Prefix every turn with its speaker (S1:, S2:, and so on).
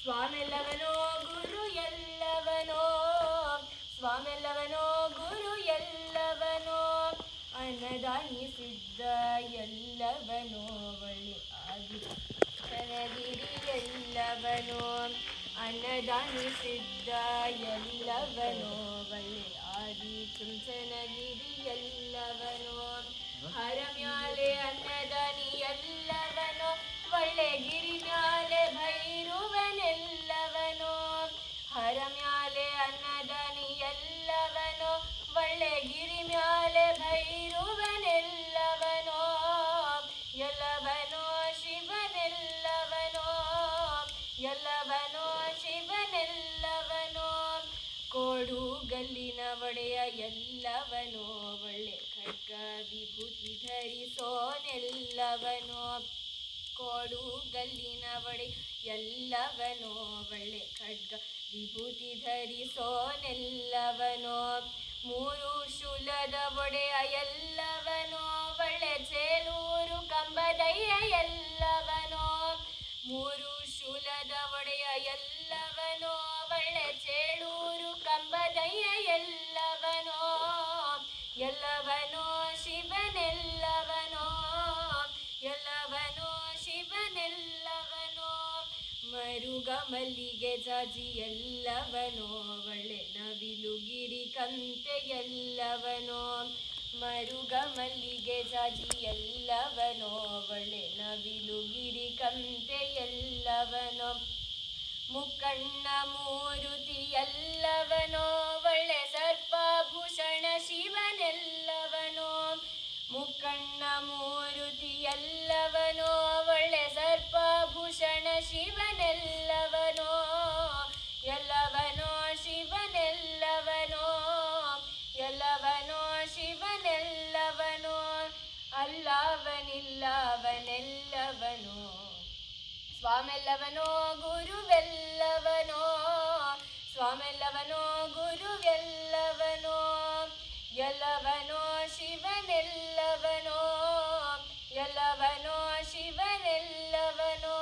S1: ಸ್ವಾಮೆಲ್ಲವನೋ ಗುರು ಎಲ್ಲವನೋ, ಸ್ವಾಮೆಲ್ಲವನೋ ಗುರು ಎಲ್ಲವನೋ, ಅನ್ನದಾನಿಸಿದ್ದ ಎಲ್ಲವನೋ ಒಳ್ಳೆ ಆದಿ ಚನ್ನಗಿರಿ ಎಲ್ಲವನೋ, ಅನ್ನದಾನಿಸಿದ್ದ ಎಲ್ಲವನೋ ಒಳ್ಳೆ ಆದಿ ಚುಂಚನಗಿರಿ ಎಲ್ಲವನೋ, ಹರಮ್ಯಾಲೆ ಅನ್ನದಾನಿ ಎಲ್ಲವನೋ ಒಳ್ಳೆ ಗಿರಿ ಮ್ಯಾಲೆ ಭೈರುವನೆಲ್ಲವನೋ, ಹರಮ್ಯಾಲೆ ಅನ್ನದಾನಿ ಎಲ್ಲವನೋ ಒಳ್ಳೆ ಗಿರಿ ಮ್ಯಾಲೆ ಭೈರುವನೆಲ್ಲವನೋ, ಎಲ್ಲವನೋ ಶಿವನೆಲ್ಲವನೋ, ಎಲ್ಲವನೋ ಶಿವನೆಲ್ಲವನೋ, ಕೋಡುಗಲ್ಲಿನ ಒಡೆಯ ಎಲ್ಲವನೋ ಒಳ್ಳೆ ಖಡ್ಗ ವಿಭೂತಿ ಧರಿಸೋನೆಲ್ಲವನೋ, ಕೋಡುಗಲ್ಲಿನ ಒಡೆ ಎಲ್ಲವನೋ ಒಳ್ಳೆ ಖಡ್ಗ ವಿಭೂತಿ ಧರಿಸೋನೆಲ್ಲವನೋ, ಮೂರು ಶೂಲದ ಒಡೆಯ ಎಲ್ಲವನೋ ಒಳ್ಳೆ ಚೇಲೂರು ಕಂಬದಯ್ಯ ಎಲ್ಲವನೋ, ಮೂರು ಶೂಲದ ಒಡೆಯ ಎಲ್ಲವನೋ ಒಳ್ಳೆ ಚೇಳೂರು ಕಂಬದಯ್ಯ ಎಲ್ಲವನೋ, ಎಲ್ಲವನೋ ಶಿವನೆಲ್ಲವನೋ, ಎಲ್ಲವನೋ ಶಿವನೆಲ್ಲವನೋ, ಮರುಗ ಮಲ್ಲಿಗೆ ಜಾಜಿ ಎಲ್ಲವನೋ ಒಳ್ಳೆ ನವಿಲುಗಿರಿ ಕಂತೆ ಎಲ್ಲವನೋ, ಮರುಗ ಮಲ್ಲಿಗೆ ಜಾಜಿ ಎಲ್ಲವನೋ ಒಳ್ಳೆ ನವಿಲುಗಿರಿ ಕಂತೆ ಎಲ್ಲವನೋ, ಮುಕ್ಕಣ್ಣ ಮೂರುತಿ ಎಲ್ಲವನೋ ಒಳ್ಳೆ ಸರ್ಪಭೂಷಣ ಶಿವನೆಲ್ಲವನೋ, ಮುಕ್ಕಣ್ಣ ಮೂರುತಿ ಎಲ್ಲವನೋ ಒಳ್ಳೆ ಸರ್ಪಭೂಷಣ ಶಿವನೆಲ್ಲವನೋ, ಎಲ್ಲವನೋ ಶಿವನೆಲ್ಲವನೋ, ಎಲ್ಲವನೋ ಶಿವನೆಲ್ಲವನೋ, ಅಲ್ಲವನಿಲ್ಲವನೆಲ್ಲವನೋ, ಸ್ವಾಮೆಲ್ಲವನೋ ಗುರುವೆಲ್ಲವನೋ, ಸ್ವಾಮೆಲ್ಲವನೋ ಗುರುವೆಲ್ಲವನೋ, ಎಲ್ಲವನೋ ಶಿವನೆಲ್ಲವನೋ, ಎಲ್ಲವನೋ ಶಿವನೆಲ್ಲವನೋ.